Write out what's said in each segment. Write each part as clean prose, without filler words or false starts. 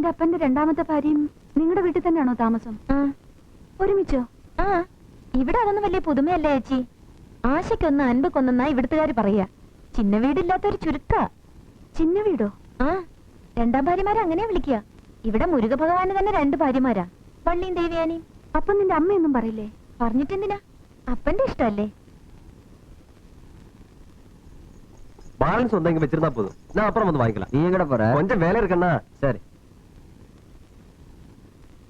നിന്റെ അപ്പന്റെ രണ്ടാമത്തെ ഭാര്യയും നിങ്ങളുടെ വീട്ടിൽ തന്നെയാണോ താമസം? ഒരുമിച്ചോ? ഇവിടെ അതൊന്നും വലിയ പുതുമയല്ലേ ചേച്ചി. ആശയ്ക്കൊന്ന് അൻപക്കൊന്നാ ഇവിടുത്തുകാര് പറയാ. ചിന്ന വീടില്ലാത്തൊരു ചുരുക്ക. ചിന്ന വീടോ? രണ്ടാം ഭാര്യമാരെ അങ്ങനെ വിളിക്കുക. ഇവിടെ മുരുക ഭഗവാന് തന്നെ 2 ഭാര്യമാരാ, വള്ളിയും ദേവിയാനിയും. അപ്പൊ നിന്റെ അമ്മയൊന്നും പറയില്ലേ? പറഞ്ഞിട്ടെന്തിനാ, അപ്പന്റെ ഇഷ്ടല്ലേ. ബാലൻസ് ഉണ്ടെങ്കിൽ വെച്ചിരുന്നാ പോതും. ഞാൻ അപ്പുറം വന്ന് വാങ്ങിക്കല. നീ കൂടെ പോറ. കൊഞ്ചം വേല ഇരിക്കണ്ണ. ശരി.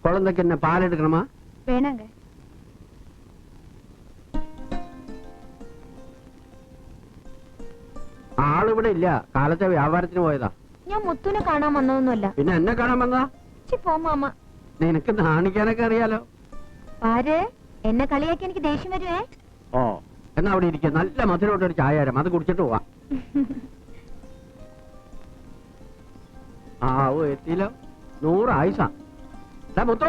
குழந்தைக்கு என்ன பால் எடுக்கணுமா? വേണങ്ക. ആളിവിടെ ഇല്ല, കാലത്തെ വ്യാപാരത്തിന് പോയതാ. ഞാൻ മുത്തുനെ കാണാൻ വന്നതൊന്നുമല്ല. പിന്നെ എന്നെ കാണാൻ വന്നതാ? പോ മാമ, നിനക്ക് നാണിക്കാനൊക്കെ അറിയാലോ. ആര് എന്നെ കളിയാക്കി എനിക്ക് ദേഷ്യം വരുവേ. ഓ, എന്നാ അവിടെ ഇരിക്കുക. നല്ല മധുരമായിട്ടൊരു ചായ തരാം, അത് കുടിച്ചിട്ട് പോവാ. എത്തിയില്ലോ. 100 ആയിസാ. മുത്തോ,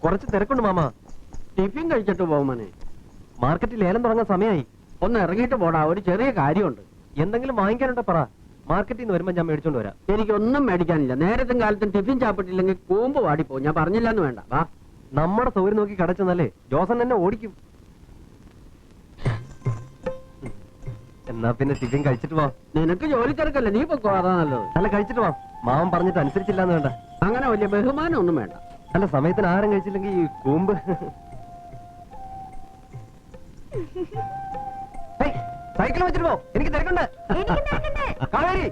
കുറച്ച് തിരക്കുണ്ട് മാമ. ടിഫിൻ കഴിച്ചിട്ട് പോകുമനെ. മാർക്കറ്റിൽ ലേലം തുടങ്ങാൻ സമയമായി. ഒന്ന് ഇറങ്ങിയിട്ട് പോടാ, ഒരു ചെറിയ കാര്യമുണ്ട്. എന്തെങ്കിലും വാങ്ങിക്കാനുണ്ടോ പറ. മാർക്കറ്റിൽ നിന്ന് വരുമ്പോ ഞാൻ മേടിച്ചോണ്ട് വരാം. എനിക്കൊന്നും മേടിക്കാനില്ല. നേരത്തും കാലത്തും ടിഫിൻ ചാപ്പിട്ടില്ലെങ്കിൽ കൂമ്പ് വാടിപ്പോ. ഞാൻ പറഞ്ഞില്ലെന്ന് വേണ്ട. വാ, നമ്മുടെ സൗകര്യം നോക്കി കടച്ചെന്നല്ലേ ജോസൻ എന്നെ ഓടിക്കും. എന്നാ പിന്നെ ടിഫിൻ കഴിച്ചിട്ട് വാ. നിനക്ക് ജോലി തിരക്കല്ലേ, നീ പൊക്കോ. അതാ നല്ലത്. അല്ല, കഴിച്ചിട്ട് വാ. മാമൻ പറഞ്ഞിട്ട് അനുസരിച്ചില്ലാന്ന് വേണ്ട. അങ്ങനെ വലിയ ബഹുമാനം ഒന്നും വേണ്ട. അല്ല, സമയത്തിന് ആഹാരം കഴിച്ചില്ലെങ്കിൽ ഈ കൂമ്പ്. സൈക്കിൾ വെച്ചിട്ട് പോ, എനിക്ക് തിരക്കുണ്ട്. എനിക്ക് തിരക്കുണ്ട്. കാവേരി